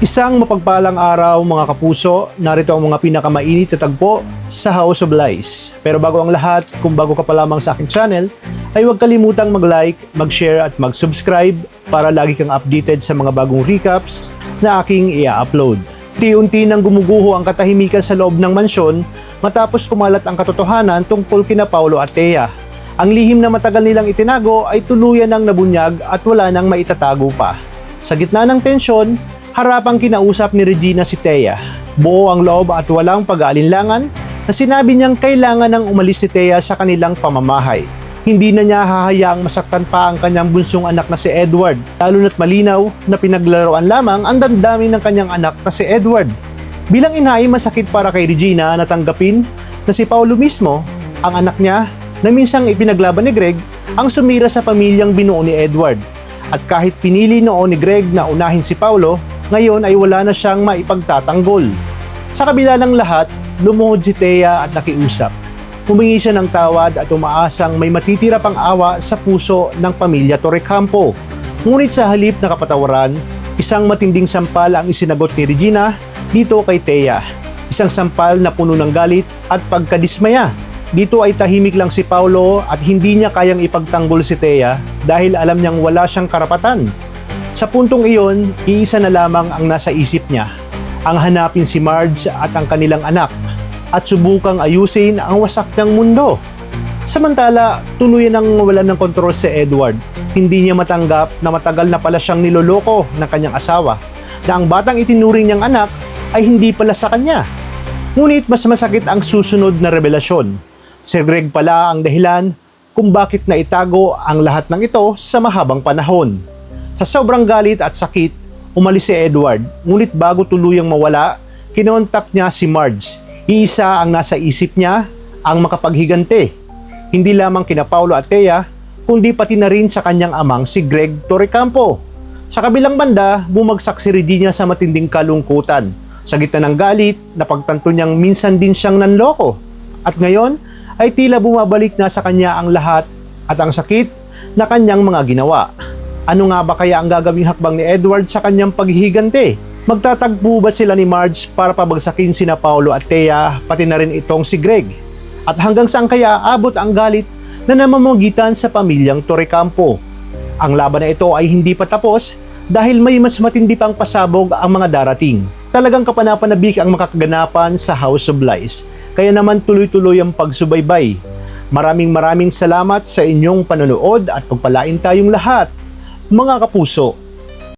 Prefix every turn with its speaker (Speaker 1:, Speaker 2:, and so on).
Speaker 1: Isang mapagpalang araw mga kapuso, narito ang mga pinakamainit na tagpo sa House of Lies. Pero bago ang lahat, kung bago ka pa lamang sa aking channel, ay huwag kalimutang mag-like, mag-share at mag-subscribe para lagi kang updated sa mga bagong recaps na aking i-upload. Unti-unti nang gumuguho ang katahimikan sa loob ng mansyon matapos kumalat ang katotohanan tungkol kina Paulo at Thea. Ang lihim na matagal nilang itinago ay tuluyan ng nabunyag at wala nang maitatago pa. Sa gitna ng tensyon, harapang kinausap ni Regina si Thea. Buo ang loob at walang pag-aalinlangan na sinabi niyang kailangan nang umalis si Thea sa kanilang pamamahay. Hindi na niya hahayaang masaktan pa ang kanyang bunsong anak na si Edward, lalo na't malinaw na pinaglaruan lamang ang damdamin ng kanyang anak na si Edward. Bilang ina ay masakit para kay Regina na tanggapin na si Paulo mismo, ang anak niya na minsang ipinaglaban ni Greg, ang sumira sa pamilyang binuo ni Edward. At kahit pinili noon ni Greg na unahin si Paulo, ngayon ay wala na siyang maipagtatanggol. Sa kabila ng lahat, lumuhod si Thea at nakiusap. Humingi siya ng tawad at umaasang may matitira pang awa sa puso ng pamilya Torrecampo. Ngunit sa halip na kapatawaran, isang matinding sampal ang isinagot ni Regina dito kay Thea. Isang sampal na puno ng galit at pagkadismaya. Dito ay tahimik lang si Paulo at hindi niya kayang ipagtanggol si Thea dahil alam niyang wala siyang karapatan. Sa puntong iyon, iisa na lamang ang nasa isip niya, ang hanapin si Marge at ang kanilang anak at subukang ayusin ang wasak ng mundo. Samantala, tuluyan nang wala ng kontrol si Edward. Hindi niya matanggap na matagal na pala siyang niloloko ng kanyang asawa, na ang batang itinuring niyang anak ay hindi pala sa kanya. Ngunit mas masakit ang susunod na revelasyon. Si Greg pala ang dahilan kung bakit naitago ang lahat ng ito sa mahabang panahon. Sa sobrang galit at sakit, umalis si Edward. Ngunit bago tuluyang mawala, kinontak niya si Marge. Iisa ang nasa isip niya, ang makapaghiganti. Hindi lamang kina Paulo at Thea, kundi pati na rin sa kanyang amang si Greg Torrecampo. Sa kabilang banda, bumagsak si Regina sa matinding kalungkutan. Sa gitna ng galit, napagtanto niyang minsan din siyang nanloko. At ngayon, ay tila bumabalik na sa kanya ang lahat at ang sakit na kanyang mga ginawa. Ano nga ba kaya ang gagawing hakbang ni Edward sa kanyang paghihiganti? Magtatagpo ba sila ni Marge para pabagsakin sina Paulo at Thea, pati na rin itong si Greg? At hanggang saan kaya abot ang galit na namamagitan sa pamilyang Torrecampo? Ang laban na ito ay hindi pa tapos dahil may mas matindi pang pasabog ang mga darating. Talagang kapanapanabik ang makakaganapan sa House of Lies. Kaya naman tuloy-tuloy ang pagsubaybay. Maraming salamat sa inyong panonood at pagpalain tayong lahat, mga kapuso.